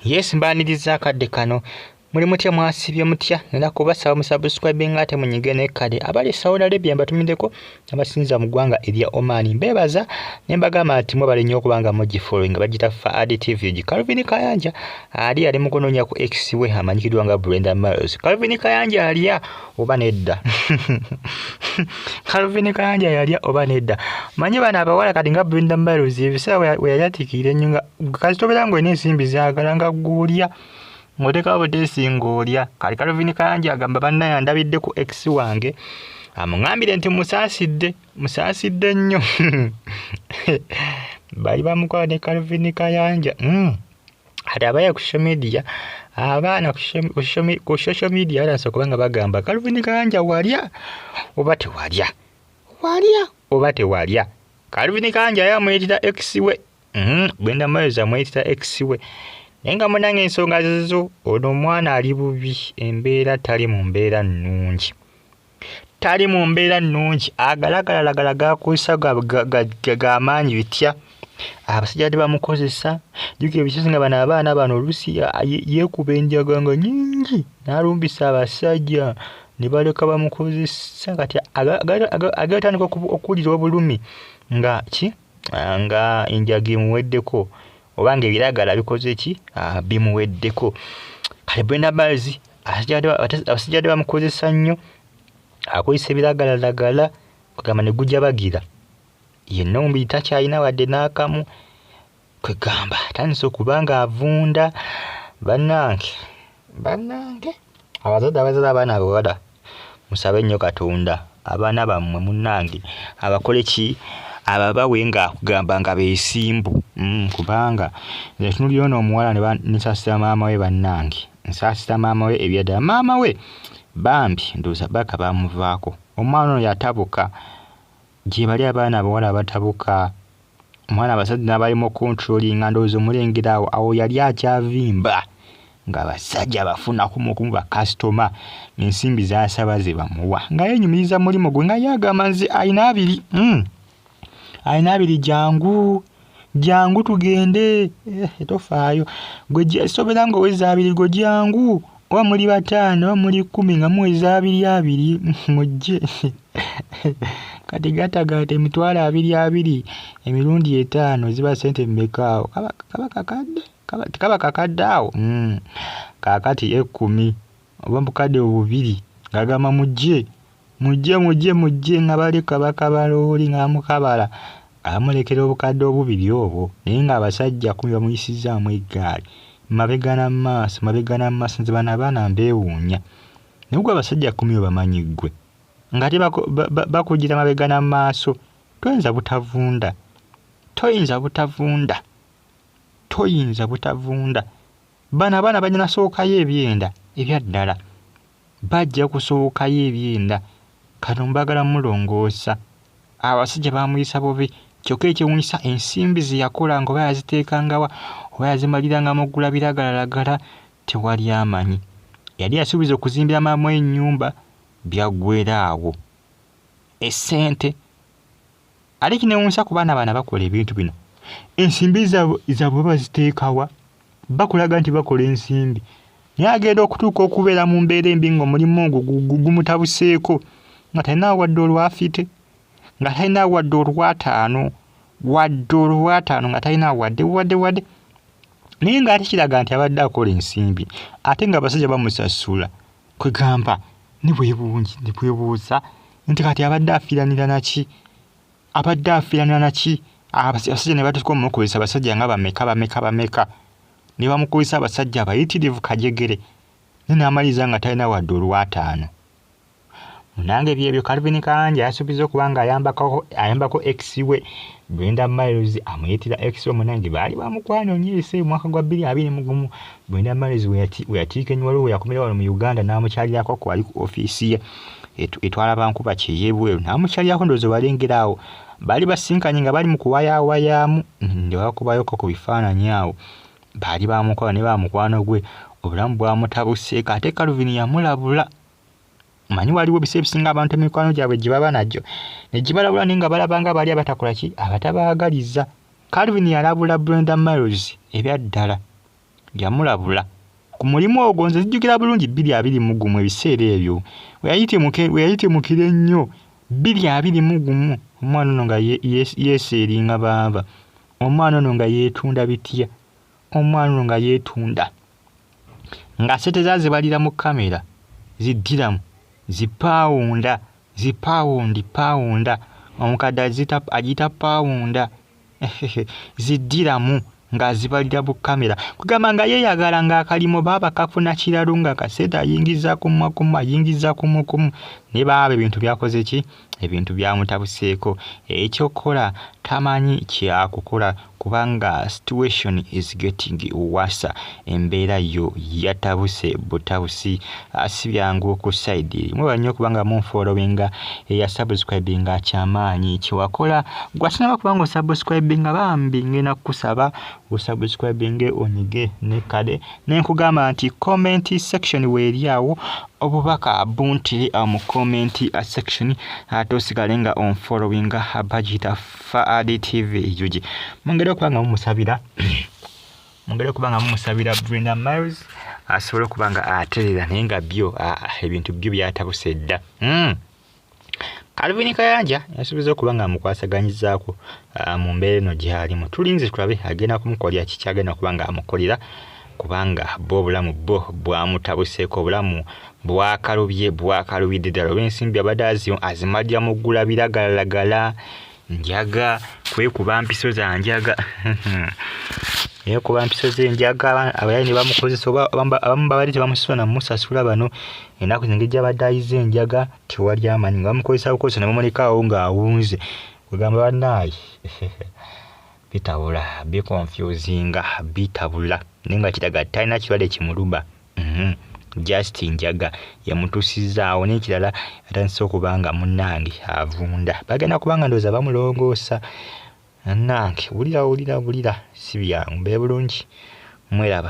Yes, mbaniriza akadde kano. Muli mutya mwasibye mutya nenda kubasaba musubscribe ngate munyigene kade abali Saudi Arabia mbatumideko abasinza mu ggwanga erya Oman mbebaza nembagamba ati mwe bali nnyo kubanga mugi following bagita Faadi TV gi Calvin Kayanja ali mukononya ku X we amanyikidwa nga Brenda Miles. Calvin Kayanja aliya oba nedda Calvin Kayanja yaliya oba nedda manyi bana abawala kati nga Brenda Miles ebiseera we yayatikira ennyunga kazitobera ngo n'ensimbi zaagala nga gulya Ngoteka botesi ngolya kali Calvin Kayanja agamba banna ndabidde ku X wange amungambire nti musaasidde nnyo bali bamukola ne Calvin Kayanja ate abaya ku social media abaana ku social media alaso kubanga bagamba Calvin Kayanja walya oba tewalya Calvin Kayanja yamuyitira X we Brenda Miles amuyitira X we Enga munange ensonga zizo ono mwana ali bubi embeera tali mu mbeera nnungi agalagala gakusa gamaanyi bitya abasajja bamukozesa juke bikisinga bana abaana bano olusi yekuba enjaganga nyingi nalumbisa abasajja ne baleka bamukozesa kati agatandika okuwulira obulumi nga enjaga emuweddeko obanga ebiragala bikoze ki bimuweddeko kale Brenda Miles abasajja bamukozesa nnyo akozesa ebiragala kugamba ne gujja bagira yenna omubiri takyalina wadde n'akamu kwegamba atandise okubanga avunda bannange abazadde abazala abaana abawala musabe nnyo Katonda abaana bammwe munnange abakole ki ababawe nga kugamba nga beesimbu kubanga tunulira ono omuwala nisasira maama we bannange nsasira maama we ebyadala maama we bambi ndowooza baka bamuvaako omwana ono yatabuka gye bali abaana abawala batabuka omwana abasajja n'abalimu controlling ndowooza omulengera awo yali akyavimba ng'abasajja bafuna kumukumu bakasitoma ensimbi zasaba ze bamuwa nga yenyumiriza mulimu gwe nga yagamba nze ayina abiri jangu tugende tofaayo gwe sobera nga oweza abiri gwe jangu oba muli bataano oba muli 10 nga muweza abiri mujje kati gatagate emitwalo abiri emirundi 5 ziba sente mmekaawo kaba kakadde awo kakati 10 oba mukadde 2 ngagamba mujje nga baleka bakabalooli nga mukabala amulekera obukadde 2 obwo naye nga abasajja 10 bamuyisizaamu eggaali mabega n'amaaso nze bana abaana mbeewuunya naye gwe abasajja 10 bamanyi ggwe nga te bakugira mabega n'amaaso toyinza butavunda bana abaana bajja nasookayo ebyenda ebyaddala bajja kusookayo ebyenda kano mbagala mulongoosa abasajja bamuyisa bubi kyokka ekyewuunyisa ensimbi ze yakola nga oba yaziteekangawa oba yazimaliranga mu ggula biragalalagala tewali amanyi yali yasuubiza okuzimbira maama ennyumba byaggwera awo essente ate kinewuunyisa ku baana bana bakola ebintu bino ensimbi zaabwe baziteekawa bakulaga nti bakola ensimbi naye agenda okutuuka okubeera mu mbeera embi ng'omulimu ogwo gumutabuseeko nga talina wadde olwafite nga talina wadde olwataano nga talina wadde naye ng'ate kiraga nti abadde akola ensimbi ate nga abasajja bamusasula kwegamba ne bwebuuza nti kati abadde afiiranira naki abasajja ne batuuka omukozesa abasajja nga bameka ne bamukozesa abasajja abayitirivu kajegere naye n'amaliriza nga talina wadde olwataano Munange byebyo Calvin Kayanja yasuubiza okuba nga ayambako X we Brenda Miles amuyitira X we munange baali bamukwano nyeese mwaka gwa 2021 Brenda Miles we yatiika ennyuwalo we yakomera wano mu Uganda n'amukyalirako kwali ku ofiisi ye etwala bankuba kyeyebweru n'amukyalirako ndowooza balengera awo baali basinkanye nga bali mu kuwayawayaamu ne bakubayoko ku bifaananyi awo baali bamukola ne bamukwano gwe obulamu bwamutabuseeko ate Calvin yamulabula manyi waliwo biseera ebisinga abantu emikwano gyabwe gye baba najjo ne gibalabula naye nga balabanga bali abatakola ki abatabaagaliza Calvin yalabula Brenda Miles ebyaddala yamulabula ku mulimu ogwo. Nze zijjukira bulungi 2021 ebiseera ebyo weyayitemukira ennyo 2021 omwana ono nga yeeseeringa baava, omwana ono nga yeetunda bitya, omwana ono nga yeetunda nga sente zazibalira mu kamera ziddiramu zipawunda omukadde agita pawunda ziddiramu ng'azibalira bu kamera kugamba nga yeeyagala ng'akalimo baaba kafuna kiralo nga kasente ayingiza kumu ne baaba ebintu byakoze ki, ebintu byamutabuseeko. Ekyokola tamanyi kyakukola kubanga situation is getting worse, embeera yo yatabuse butabusi. Si byangu ku side mwe banyo kubanga mu followinga ya subscribinga kyamaanyi kiwakola gwasinaba kubanga subscribinga bambi ngena kusaba usubscribinge onyige ne kale nenkugamba nti comment section weeriawo obubaka buntire mu comment section atosigale nga on followinga Bajita Faadi TV yuji mungere kubanga mumusabira Brenda Miles asobole kubanga aterera naye nga byo ebintu byo byatabuse dda. Calvin Kayanja yasubiza okubanga mukwasaganyizaako mu mbeera eno gy'alimu. Tulinze tulabe agenda kumukolera kiki agenda kubanga amukolera kubanga obulamu bwamutabuseeko, obulamu bwakalubidde ddala. Olw'ensimbi abadde azimalira mu ggula biragalalagala njaga kwekuba mpiso za njaga kuba mpiso z'enjaga abayali ne bamukozesa oba abamu babadde tebamusasula namusasula bano ennaku zingejja abadde ayize enjaga tewali amanyi nga bamukozesa bukozesa ne bamulekaawo ng'awunze kugamba bannaayi bitabula bikonfusinga bitabula naye nga kiraga talina kirwadde kimuluma. Just njaga yamutusizaawo n'ekirala atandise okubanga munnange avunda bagenda kubanga ndowooza bamulongoosa. Nange wulira si byangu mbe bulungi mweraba.